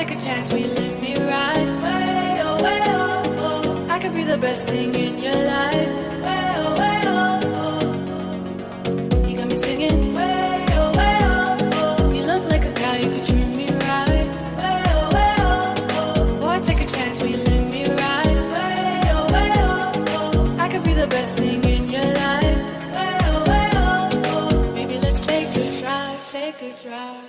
take a chance, will you let me ride? Way, oh, way, oh, oh. I could be the best thing in your life. Way, oh, way, oh, oh. You got me singing. Way, oh, way, oh, oh. You look like a guy who could treat me right. Way, oh, way, oh, oh. Boy, take a chance, will you let me ride? Way, oh, way, oh, oh. I could be the best thing in your life. Way, oh, way, oh, oh. Maybe let's take a drive, take a drive.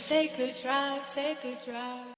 Take a drive, take a drive.